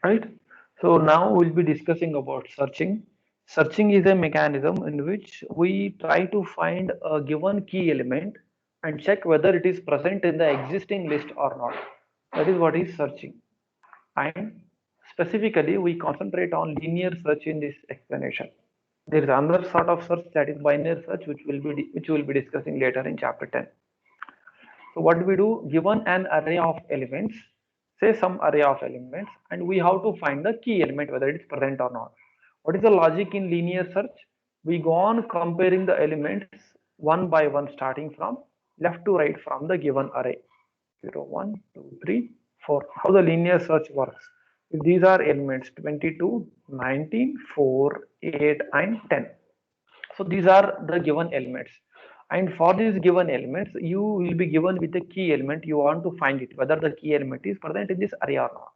Right? So now we'll be discussing about searching. Searching is a mechanism in which we try to find a given key element and check whether it is present in the existing list or not. That is what is searching. And specifically, we concentrate on linear search in this explanation. There is another sort of search, that is binary search, which we'll be discussing later in chapter 10. So what do we do? Given an array of elements, say some array of elements, and we have to find the key element whether it is present or not. What is the logic in linear search? We go on comparing the elements one by one, starting from left to right from the given array. 0, 1, 2, 3, 4. How the linear search works? If these are elements 22, 19, 4, 8, and 10. So these are the given elements. And for these given elements, you will be given with a key element. You want to find it, whether the key element is present in this array or not.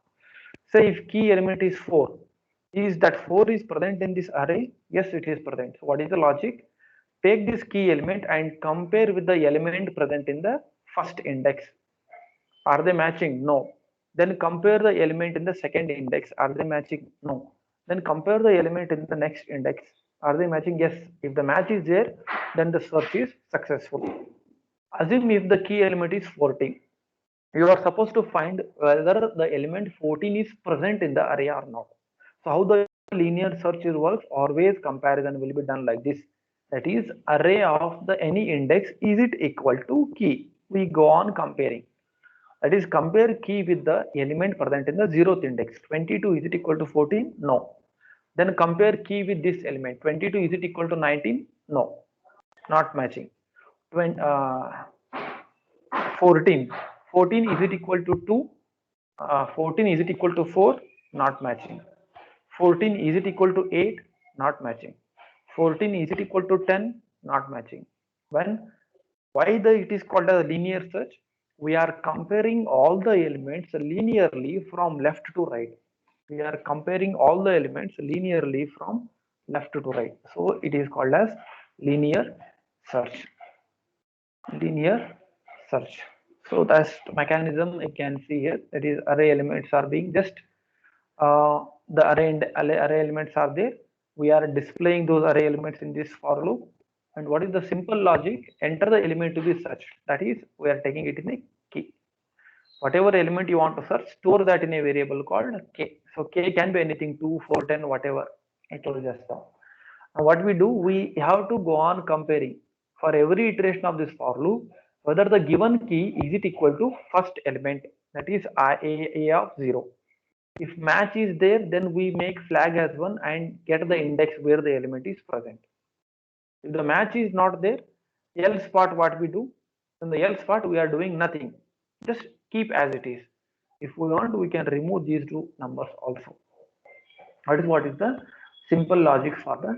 Say if key element is 4, is that 4 is present in this array? Yes, it is present. So what is the logic? Take this key element and compare with the element present in the first index. Are they matching? No. Then compare the element in the second index. Are they matching? No. Then compare the element in the next index. Are they matching? Yes. If the match is there, then the search is successful. Assume if the key element is 14. You are supposed to find whether the element 14 is present in the array or not. So how the linear search works? Always comparison will be done like this. That is, array of the any index, is it equal to key? We go on comparing. That is, compare key with the element present in the 0th index. 22, is it equal to 14? No. Then compare key with this element. 22, is it equal to 19? No. Not matching. 14. 14, is it equal to 2? 14, is it equal to 4? Not matching. 14, is it equal to 8? Not matching. 14, is it equal to 10? Not matching. Why it is called a linear search? We are comparing all the elements linearly from left to right. We are comparing all the elements linearly from left to right. So it is called as linear search. Linear search. So that's the mechanism you can see here. That is, array elements are being just the array elements are there. We are displaying those array elements in this for loop. And what is the simple logic? Enter the element to be searched. That is, we are taking it in a key. Whatever element you want to search, store that in a variable called k. So k can be anything, 2, 4, 10, whatever. I told you just now. Now what we do, we have to go on comparing for every iteration of this for loop whether the given key is it equal to first element, that is a of 0. If match is there, then we make flag as 1 and get the index where the element is present. If the match is not there, else part what we do? In the else part we are doing nothing. Just keep as it is. If we want, we can remove these two numbers also. That is what is the simple logic for the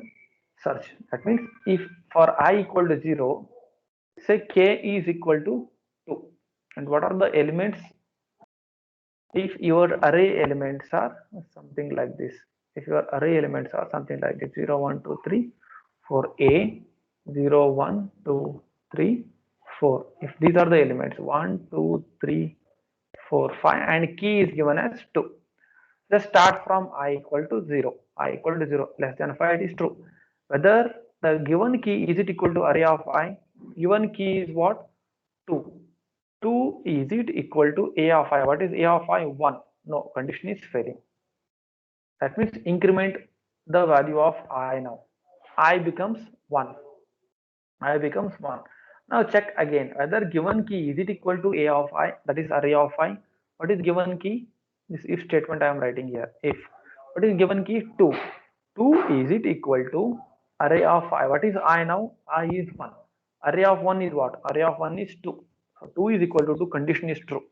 search. That means if for I equal to 0, say k is equal to 2. And what are the elements? If your array elements are something like this, if your array elements are something like this, 0, 1, 2, 3, for A, 0, 1, 2, 3, 4. If these are the elements 1, 2, 3, 4, 5, and key is given as 2. Just start from I equal to 0. I equal to 0, less than 5, it is true. Whether the given key is it equal to array of I? Given key is what? 2. 2, is it equal to a of I? What is a of I? 1. No, condition is failing. That means increment the value of I now. I becomes 1. I becomes 1. Now check again whether given key is it equal to a of I, that is array of I. What is given key? This if statement I am writing here. If what is given key? 2. 2, is it equal to array of I? What is I now? I is 1. Array of 1 is what? Array of 1 is 2. So 2 is equal to 2, condition is true.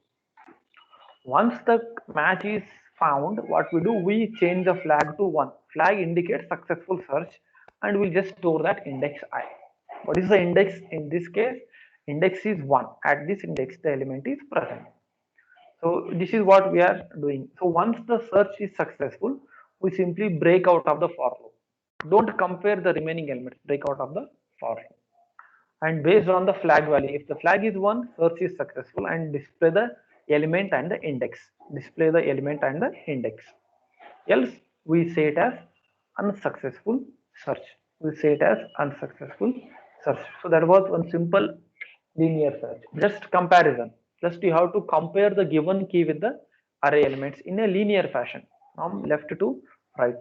Once the match is found, what we do, we change the flag to 1. Flag indicates successful search and we'll just store that index I. What is the index in this case? Index is 1. At this index the element is present. So this is what we are doing. So once the search is successful, we simply break out of the for loop. Don't compare the remaining elements, break out of the for loop. and based on the flag value, if the flag is 1, search is successful, and display the element and the index. Display the element and the index. Else we say it as unsuccessful search. We say it as unsuccessful search. So that was one simple linear search. Just comparison. Just you have to compare the given key with the array elements in a linear fashion from left to right.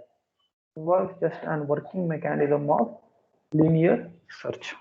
It was just an working mechanism of linear search.